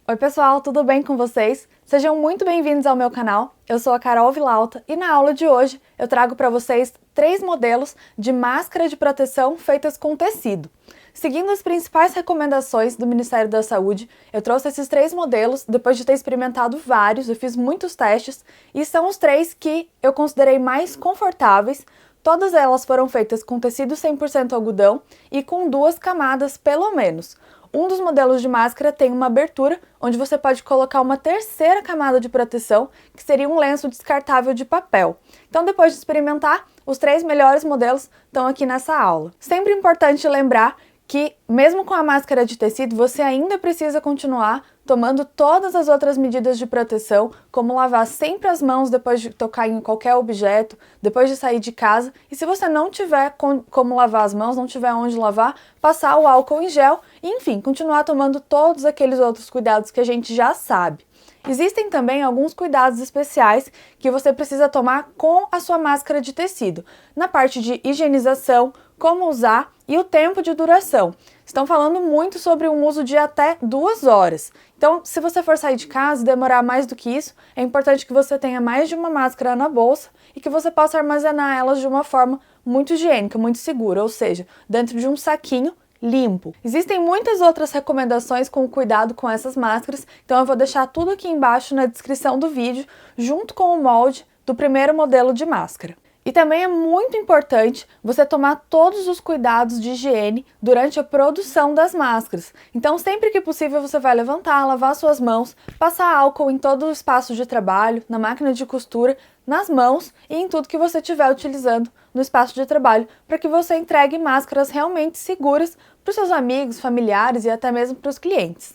Oi pessoal, tudo bem com vocês? Sejam muito bem-vindos ao meu canal. Eu sou a Carol Vilauta e na aula de hoje eu trago para vocês 3 modelos de máscara de proteção feitas com tecido. Seguindo as principais recomendações do Ministério da Saúde, eu trouxe esses 3 modelos depois de ter experimentado vários, eu fiz muitos testes e são os 3 que eu considerei mais confortáveis. Todas elas foram feitas com tecido 100% algodão e com 2 camadas pelo menos. Um dos modelos de máscara tem uma abertura onde você pode colocar uma terceira camada de proteção, que seria um lenço descartável de papel. Então, depois de experimentar, os 3 melhores modelos estão aqui nessa aula. Sempre importante lembrar que, mesmo com a máscara de tecido, você ainda precisa continuar tomando todas as outras medidas de proteção, como lavar sempre as mãos depois de tocar em qualquer objeto, depois de sair de casa. E se você não tiver como lavar as mãos, não tiver onde lavar, passar o álcool em gel e, enfim, continuar tomando todos aqueles outros cuidados que a gente já sabe. Existem também alguns cuidados especiais que você precisa tomar com a sua máscara de tecido, na parte de higienização, como usar e o tempo de duração. Estão falando muito sobre um uso de até 2 horas. Então, se você for sair de casa e demorar mais do que isso, é importante que você tenha mais de uma máscara na bolsa e que você possa armazenar elas de uma forma muito higiênica, muito segura, ou seja, dentro de um saquinho limpo. Existem muitas outras recomendações com cuidado com essas máscaras, então eu vou deixar tudo aqui embaixo na descrição do vídeo, junto com o molde do primeiro modelo de máscara. E também é muito importante você tomar todos os cuidados de higiene durante a produção das máscaras. Então, sempre que possível, você vai levantar, lavar suas mãos, passar álcool em todo o espaço de trabalho, na máquina de costura, nas mãos e em tudo que você estiver utilizando no espaço de trabalho, para que você entregue máscaras realmente seguras para os seus amigos, familiares e até mesmo para os clientes.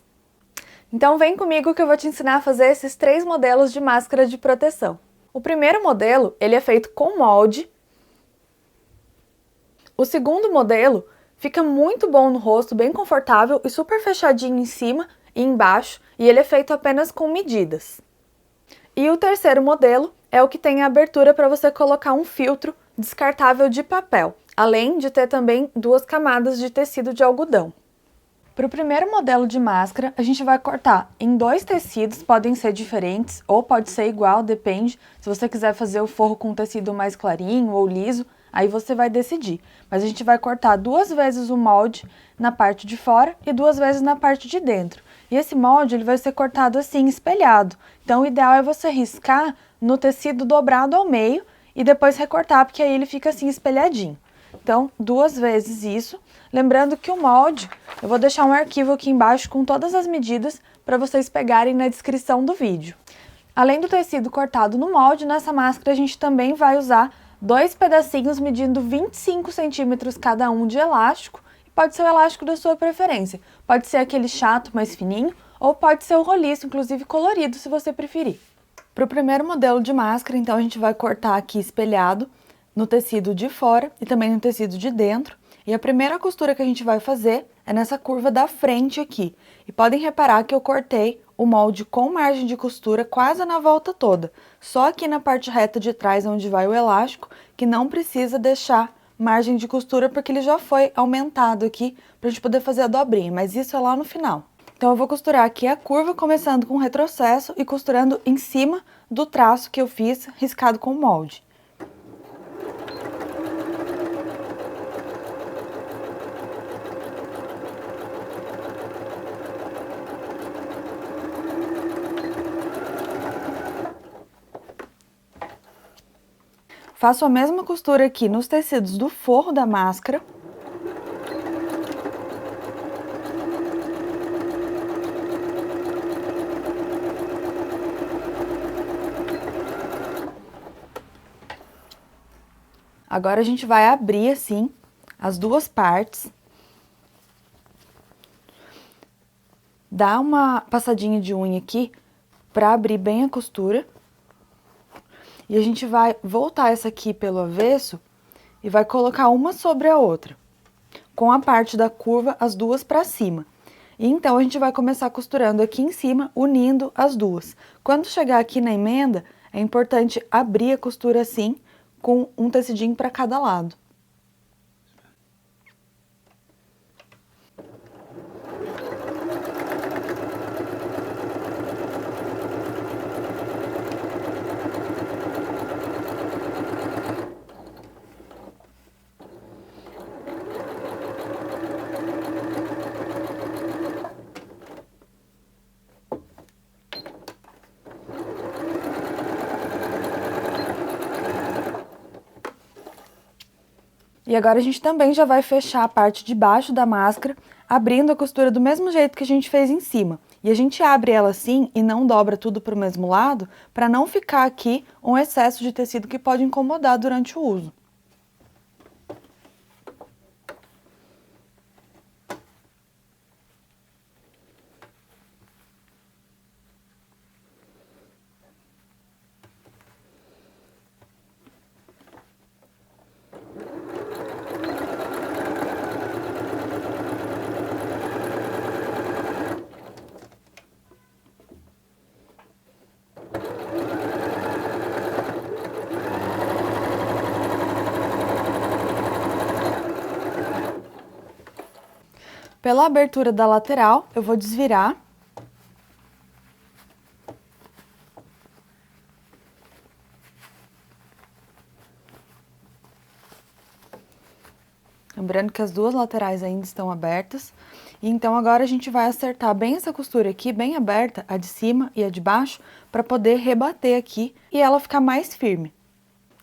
Então, vem comigo que eu vou te ensinar a fazer esses 3 modelos de máscara de proteção. O primeiro modelo, ele é feito com molde. O segundo modelo fica muito bom no rosto, bem confortável e super fechadinho em cima e embaixo, e ele é feito apenas com medidas. E o terceiro modelo é o que tem a abertura para você colocar um filtro descartável de papel, além de ter também 2 camadas de tecido de algodão. Para o primeiro modelo de máscara, a gente vai cortar em 2 tecidos, podem ser diferentes ou pode ser igual, depende. Se você quiser fazer o forro com tecido mais clarinho ou liso, aí você vai decidir. Mas a gente vai cortar 2 vezes o molde na parte de fora e 2 vezes na parte de dentro. E esse molde ele vai ser cortado assim, espelhado. Então o ideal é você riscar no tecido dobrado ao meio e depois recortar, porque aí ele fica assim espelhadinho. Então, 2 vezes isso. Lembrando que o molde, eu vou deixar um arquivo aqui embaixo com todas as medidas para vocês pegarem na descrição do vídeo. Além do tecido cortado no molde, nessa máscara a gente também vai usar 2 pedacinhos medindo 25 centímetros cada um de elástico. E pode ser o elástico da sua preferência. Pode ser aquele chato mais fininho ou pode ser o roliço, inclusive colorido, se você preferir. Para o primeiro modelo de máscara, então a gente vai cortar aqui espelhado no tecido de fora e também no tecido de dentro. E a primeira costura que a gente vai fazer é nessa curva da frente aqui. E podem reparar que eu cortei o molde com margem de costura quase na volta toda. Só aqui na parte reta de trás, onde vai o elástico, que não precisa deixar margem de costura, porque ele já foi aumentado aqui pra gente poder fazer a dobrinha, mas isso é lá no final. Então eu vou costurar aqui a curva, começando com retrocesso e costurando em cima do traço que eu fiz, riscado com o molde. Faço a mesma costura aqui nos tecidos do forro da máscara. Agora a gente vai abrir assim as 2 partes. Dá uma passadinha de unha aqui para abrir bem a costura. E a gente vai voltar essa aqui pelo avesso e vai colocar uma sobre a outra, com a parte da curva, as 2 para cima. E então a gente vai começar costurando aqui em cima, unindo as 2. Quando chegar aqui na emenda, é importante abrir a costura assim, com um tecidinho para cada lado. E agora a gente também já vai fechar a parte de baixo da máscara, abrindo a costura do mesmo jeito que a gente fez em cima. E a gente abre ela assim e não dobra tudo para o mesmo lado, para não ficar aqui um excesso de tecido que pode incomodar durante o uso. Pela abertura da lateral, eu vou desvirar. Lembrando que as duas laterais ainda estão abertas. E então agora a gente vai acertar bem essa costura aqui, bem aberta, a de cima e a de baixo, para poder rebater aqui e ela ficar mais firme.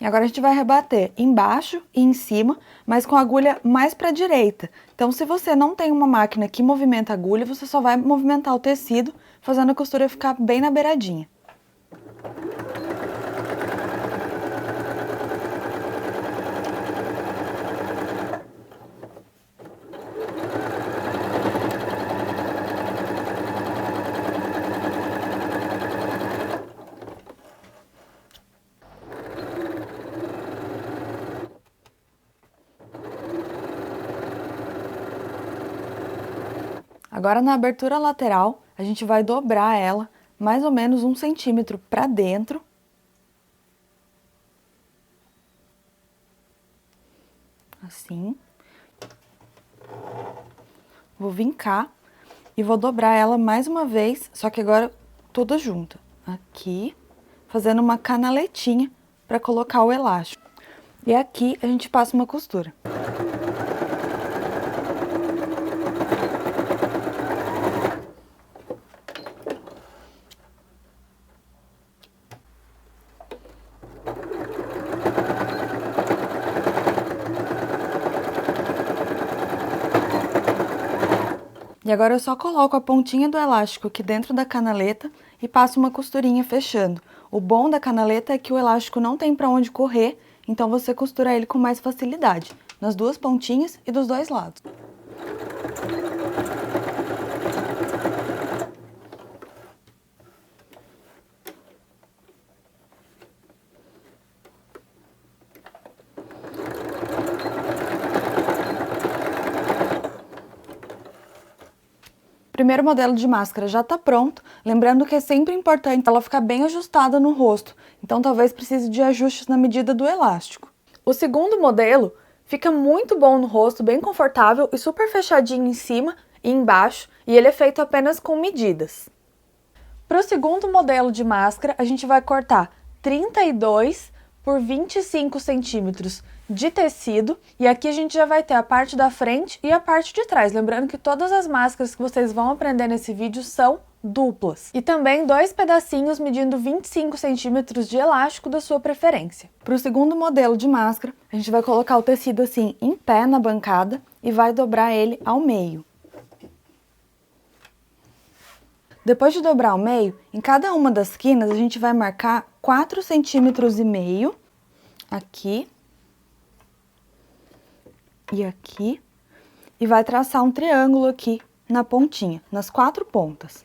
E agora a gente vai rebater embaixo e em cima, mas com a agulha mais para a direita. Então, se você não tem uma máquina que movimenta a agulha, você só vai movimentar o tecido, fazendo a costura ficar bem na beiradinha. Agora, na abertura lateral, a gente vai dobrar ela mais ou menos 1 centímetro para dentro. Assim. Vou vincar e vou dobrar ela mais uma vez, só que agora toda junta. Aqui, fazendo uma canaletinha para colocar o elástico. E aqui a gente passa uma costura. E agora eu só coloco a pontinha do elástico aqui dentro da canaleta e passo uma costurinha fechando. O bom da canaleta é que o elástico não tem para onde correr, então você costura ele com mais facilidade, nas duas pontinhas e dos dois lados. O primeiro modelo de máscara já está pronto, lembrando que é sempre importante ela ficar bem ajustada no rosto, então talvez precise de ajustes na medida do elástico. O segundo modelo fica muito bom no rosto, bem confortável e super fechadinho em cima e embaixo, e ele é feito apenas com medidas. Para o segundo modelo de máscara, a gente vai cortar 32 por 25 centímetros de tecido, e aqui a gente já vai ter a parte da frente e a parte de trás, lembrando que todas as máscaras que vocês vão aprender nesse vídeo são duplas. E também 2 pedacinhos medindo 25 centímetros de elástico da sua preferência. Para o segundo modelo de máscara, a gente vai colocar o tecido assim em pé na bancada e vai dobrar ele ao meio. Depois de dobrar ao meio, em cada uma das quinas a gente vai marcar 4,5 centímetros aqui e aqui, e vai traçar um triângulo aqui na pontinha, nas 4 pontas.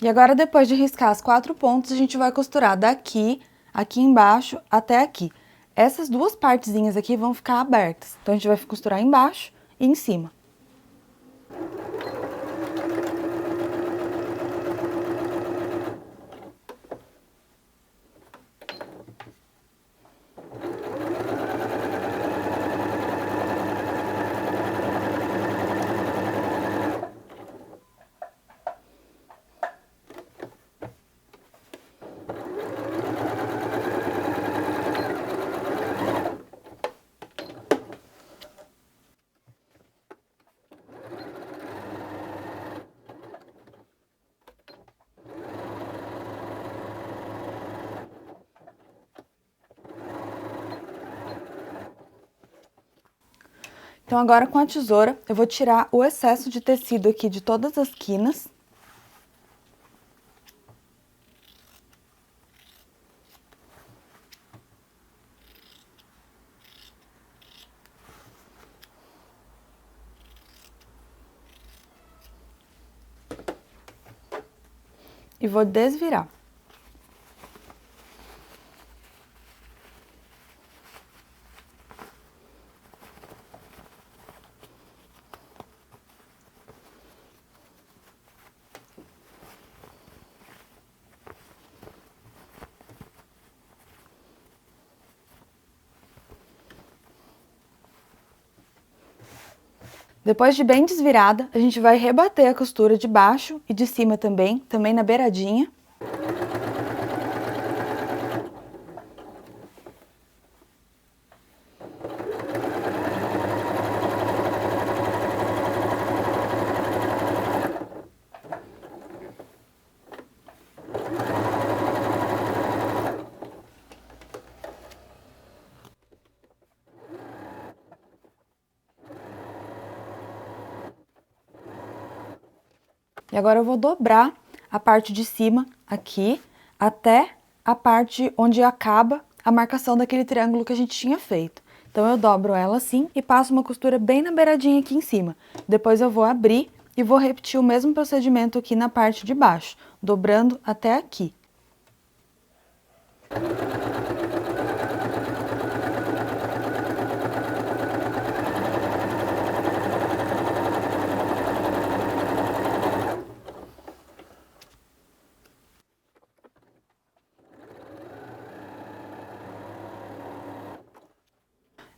E agora, depois de riscar as 4 pontas, a gente vai costurar daqui, aqui embaixo, até aqui. Essas duas partezinhas aqui vão ficar abertas. Então, a gente vai costurar embaixo e em cima. Então agora com a tesoura eu vou tirar o excesso de tecido aqui de todas as quinas. E vou desvirar. Depois de bem desvirada, a gente vai rebater a costura de baixo e de cima também na beiradinha. E agora eu vou dobrar a parte de cima aqui até a parte onde acaba a marcação daquele triângulo que a gente tinha feito. Então eu dobro ela assim e passo uma costura bem na beiradinha aqui em cima. Depois eu vou abrir e vou repetir o mesmo procedimento aqui na parte de baixo, dobrando até aqui.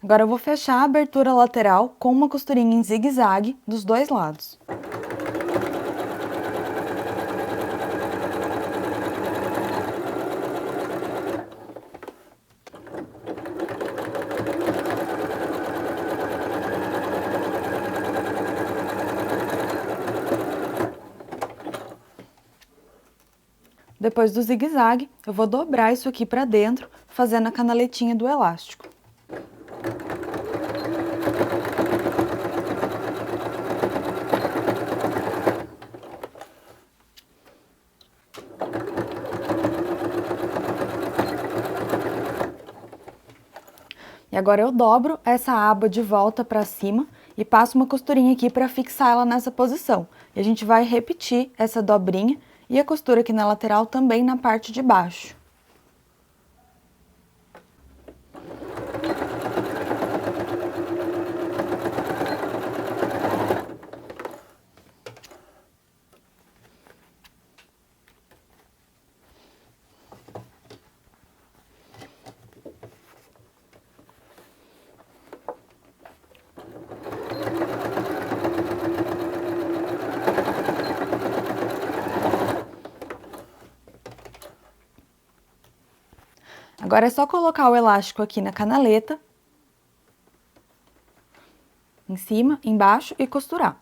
Agora eu vou fechar a abertura lateral com uma costurinha em zigue-zague dos dois lados. Depois do zigue-zague, eu vou dobrar isso aqui para dentro, fazendo a canaletinha do elástico. E agora eu dobro essa aba de volta para cima e passo uma costurinha aqui para fixar ela nessa posição. E a gente vai repetir essa dobrinha e a costura aqui na lateral também na parte de baixo. Agora é só colocar o elástico aqui na canaleta, em cima, embaixo e costurar.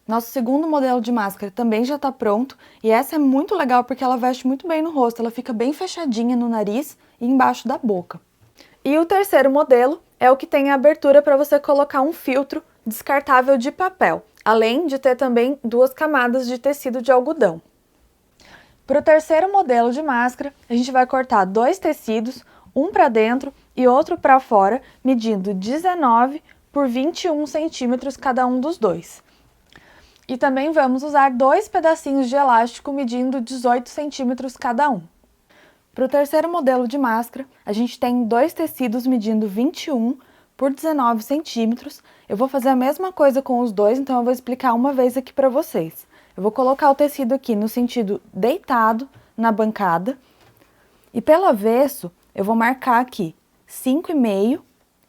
Nosso segundo modelo de máscara também já tá pronto, e essa é muito legal porque ela veste muito bem no rosto, ela fica bem fechadinha no nariz e embaixo da boca. E o terceiro modelo é o que tem a abertura para você colocar um filtro descartável de papel, além de ter também 2 camadas de tecido de algodão. Para o terceiro modelo de máscara, a gente vai cortar 2 tecidos, um para dentro e outro para fora, medindo 19 por 21 centímetros cada um dos dois. E também vamos usar 2 pedacinhos de elástico medindo 18 centímetros cada um. Para o terceiro modelo de máscara, a gente tem 2 tecidos medindo 21 por 19 centímetros. Eu vou fazer a mesma coisa com os dois, então eu vou explicar uma vez aqui para vocês. Eu vou colocar o tecido aqui no sentido deitado na bancada. E pelo avesso, eu vou marcar aqui 5,5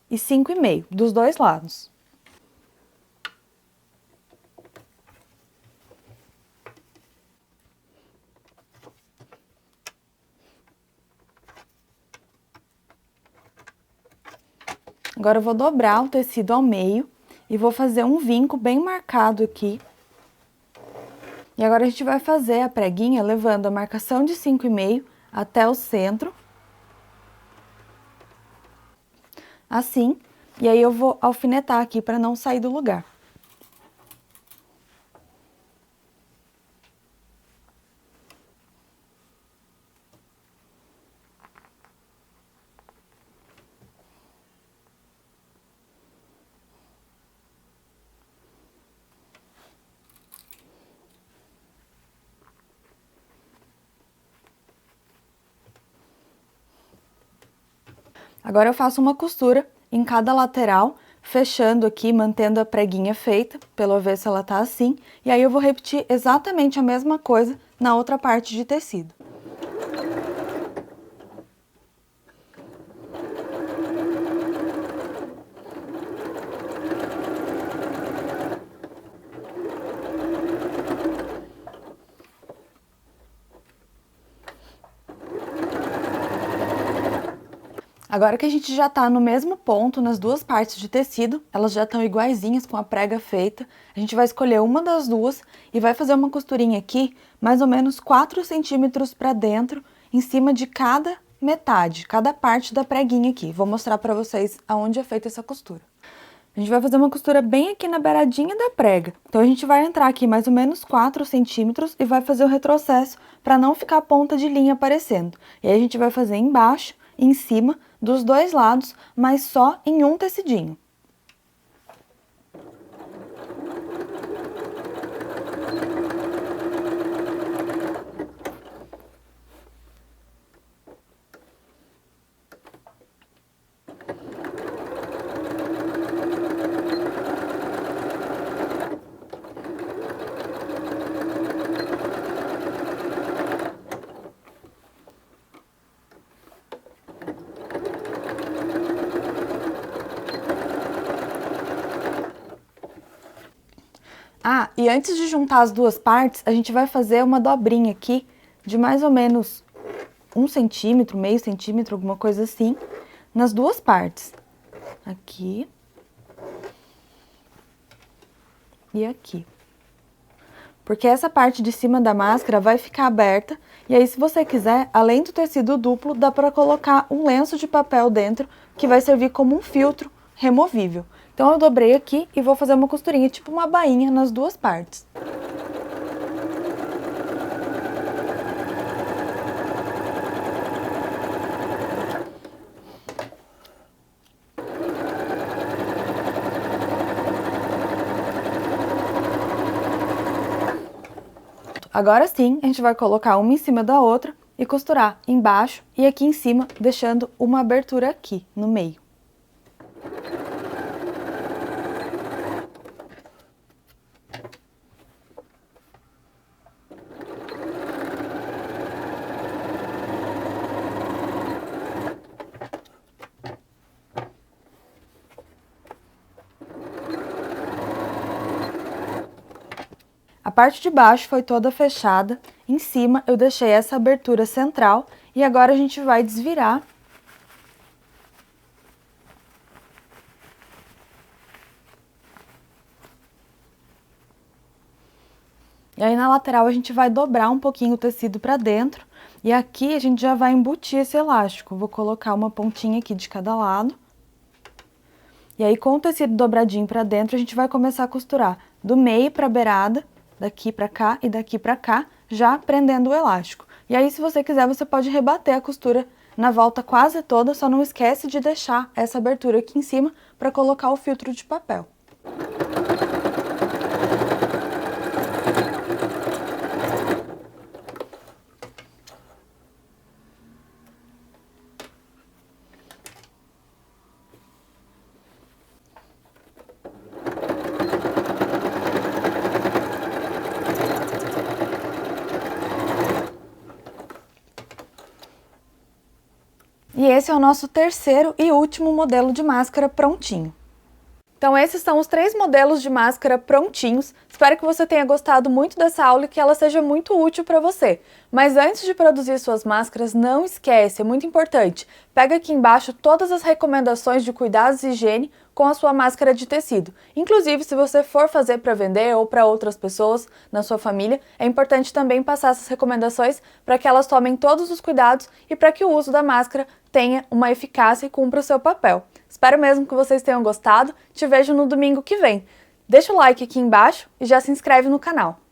e 5,5 dos dois lados. Agora eu vou dobrar o tecido ao meio e vou fazer um vinco bem marcado aqui. E agora a gente vai fazer a preguinha levando a marcação de 5,5 até o centro. Assim, e aí eu vou alfinetar aqui para não sair do lugar. Agora eu faço uma costura em cada lateral, fechando aqui, mantendo a preguinha feita, pelo avesso ela tá assim, e aí eu vou repetir exatamente a mesma coisa na outra parte de tecido. Agora que a gente já tá no mesmo ponto nas duas partes de tecido, elas já estão iguaizinhas com a prega feita, a gente vai escolher uma das duas e vai fazer uma costurinha aqui, mais ou menos 4 centímetros para dentro, em cima de cada metade, cada parte da preguinha aqui. Vou mostrar para vocês aonde é feita essa costura. A gente vai fazer uma costura bem aqui na beiradinha da prega. Então, a gente vai entrar aqui mais ou menos 4 centímetros e vai fazer o retrocesso para não ficar a ponta de linha aparecendo. E aí, a gente vai fazer embaixo, em cima, dos dois lados, mas só em um tecidinho. Ah, e antes de juntar as duas partes, a gente vai fazer uma dobrinha aqui de mais ou menos 1 centímetro, meio centímetro, alguma coisa assim, nas duas partes. Aqui. E aqui. Porque essa parte de cima da máscara vai ficar aberta, e aí se você quiser, além do tecido duplo, dá para colocar um lenço de papel dentro, que vai servir como um filtro removível. Então, eu dobrei aqui e vou fazer uma costurinha, tipo uma bainha, nas duas partes. Agora sim, a gente vai colocar uma em cima da outra e costurar embaixo e aqui em cima, deixando uma abertura aqui, no meio. A parte de baixo foi toda fechada, em cima eu deixei essa abertura central e agora a gente vai desvirar. E aí na lateral a gente vai dobrar um pouquinho o tecido para dentro e aqui a gente já vai embutir esse elástico. Vou colocar uma pontinha aqui de cada lado. E aí com o tecido dobradinho para dentro a gente vai começar a costurar do meio para a beirada, daqui para cá e daqui para cá, já prendendo o elástico. E aí, se você quiser, você pode rebater a costura na volta quase toda, só não esquece de deixar essa abertura aqui em cima para colocar o filtro de papel. E esse é o nosso terceiro e último modelo de máscara prontinho. Então esses são os 3 modelos de máscara prontinhos. Espero que você tenha gostado muito dessa aula e que ela seja muito útil para você. Mas antes de produzir suas máscaras, não esquece, é muito importante, pega aqui embaixo todas as recomendações de cuidados e higiene com a sua máscara de tecido. Inclusive, se você for fazer para vender ou para outras pessoas na sua família, é importante também passar essas recomendações para que elas tomem todos os cuidados e para que o uso da máscara tenha uma eficácia e cumpra o seu papel. Espero mesmo que vocês tenham gostado, te vejo no domingo que vem. Deixa o like aqui embaixo e já se inscreve no canal.